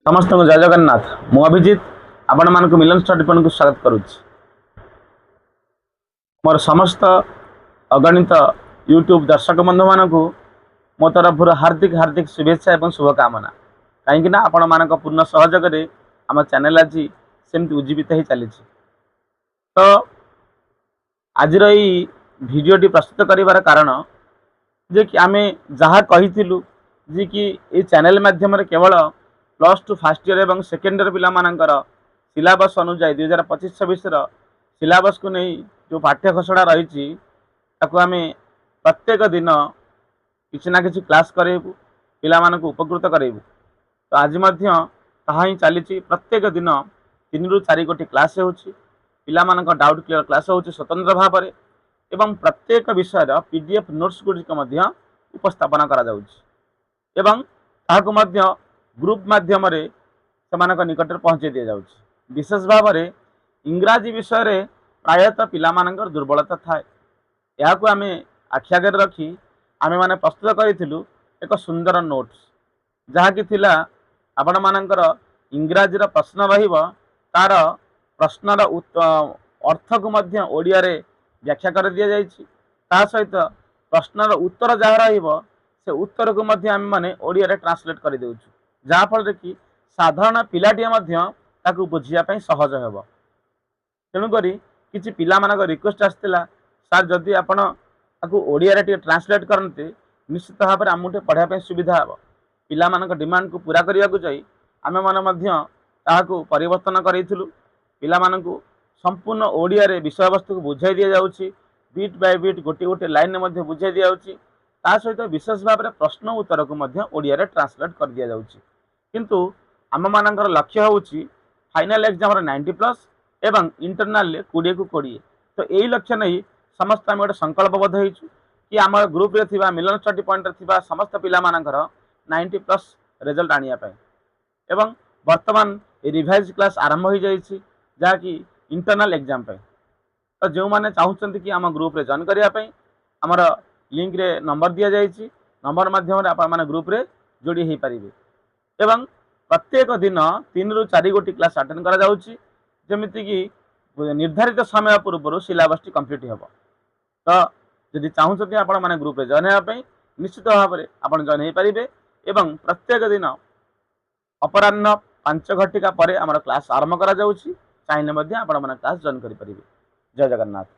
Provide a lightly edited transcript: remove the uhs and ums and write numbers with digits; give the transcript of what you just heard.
समस्त को जय जगन्नाथ। मु अभिजीत आपण मान मिलन स्टडी पॉइंट को स्वागत करुच्ची। मोर समस्त अगणित यूट्यूब दर्शक बंधु मान मो तरफ हार्दिक हार्दिक शुभेच्छा एवं शुभकामना। कहीं आपण मान पूर्ण सहयोग आम चैनल आज सेमती उज्जीवित ही चली। तो आज भिडटी प्रस्तुत कर कारण जे कि आम जहाँ कही जे कि ये चैनल माध्यम केवल +2 फर्स्ट ईयर और सेकेंड ईयर पिलामानंकर सिलेबस अनुसार 2025-26 सिलेबस को नहीं जो पाठ्य घोषणा रही आम प्रत्येक दिन किसी ना किसी क्लास करेबू पिला उपकृत करेबू। तो आज ही चली प्रत्येक दिन 3 ରୁ 4 गोटी क्लास होगा डाउट क्लियर क्लास हो स्वतंत्र भाव में एवं प्रत्येक विषय पीडीएफ नोट्स गुड़िक उपस्थापन करा ग्रुप माध्यम से निकट पहुँचे दि जाऊँ। विशेष भाव में इंग्राजी विषय प्रायतः पिलामानंकर दुर्बलता थाए या आम आखि आगे रखी आम मैंने प्रस्तुत करूँ एक सुंदर नोट्स जहाँकि आपण मानकर इंग्राजी प्रश्न तार प्रश्नर अर्थ को ओडिया रे व्याख्या कर दि जाता सहित प्रश्नर उत्तर जहाँ से उत्तर को आम मैंने ओडिया रे ट्रांसलेट कर देउछु जहाँफल कि साधारण पिलाटीए बुझापी सहज हो। तेणुक किसी पिला रिक्वेस्ट आसाला सार जदि आपण ओडिया रे ट्रांसलेट करते निश्चित भाव में आमको पढ़ाई सुविधा हे। पिला डिमांड को पूरा करने को जाई आम मैंने परिवर्तन करूँ पिला संपूर्ण ओडिया रे विषय वस्तु को बुझाई दि जाऊँगी बीट बाय बीट गोटे गोटे लाइन में बुझाई दि जाऊँगी सहित विशेष भाव में प्रश्न उत्तर को ओडिया रे ट्रांसलेट कर दि जाऊँगी। किंतु आम मानकर लक्ष्य हूँ फाइनल एग्जाम 90+ एवं इंटरनाल 20 को 20। तो यही लक्ष्य नहीं समस्त आम गोटे संकल्पबद्ध हो कि आम ग्रुप रे थिबा मिलन स्टडी पॉइंट थिबा समस्त पिला मानकर 90+ रिजल्ट आनिया पाए एवं वर्तमान रिवाइज क्लास आरंभ हो जाइए जहाँकि इंटरनाल एग्जाम पे। तो जो मैंने चाहते कि आम ग्रुप रे जॉइन करने आमर लिंक रे नंबर दि जाइए नंबर माध्यम आप ग्रुप रे जोड़ी हो पारे एवं प्रत्येक दिन 3 ରୁ 4 गोटी क्लास अटेंड करा जाउची जेमिति कि निर्धारित समय पूर्व सिलेबस टी कंप्लीट हो। तो जदि चाहते आपण माने ग्रुप रे जॉइन होगा निश्चित भाव में आप जॉइन हो पारे एवं प्रत्येक दिन अपराह्न 5 घटिका पर आम क्लास आरंभ करा जाउची चाहिए आपण माने क्लास जॉइन करि परिबे। जय जगन्नाथ।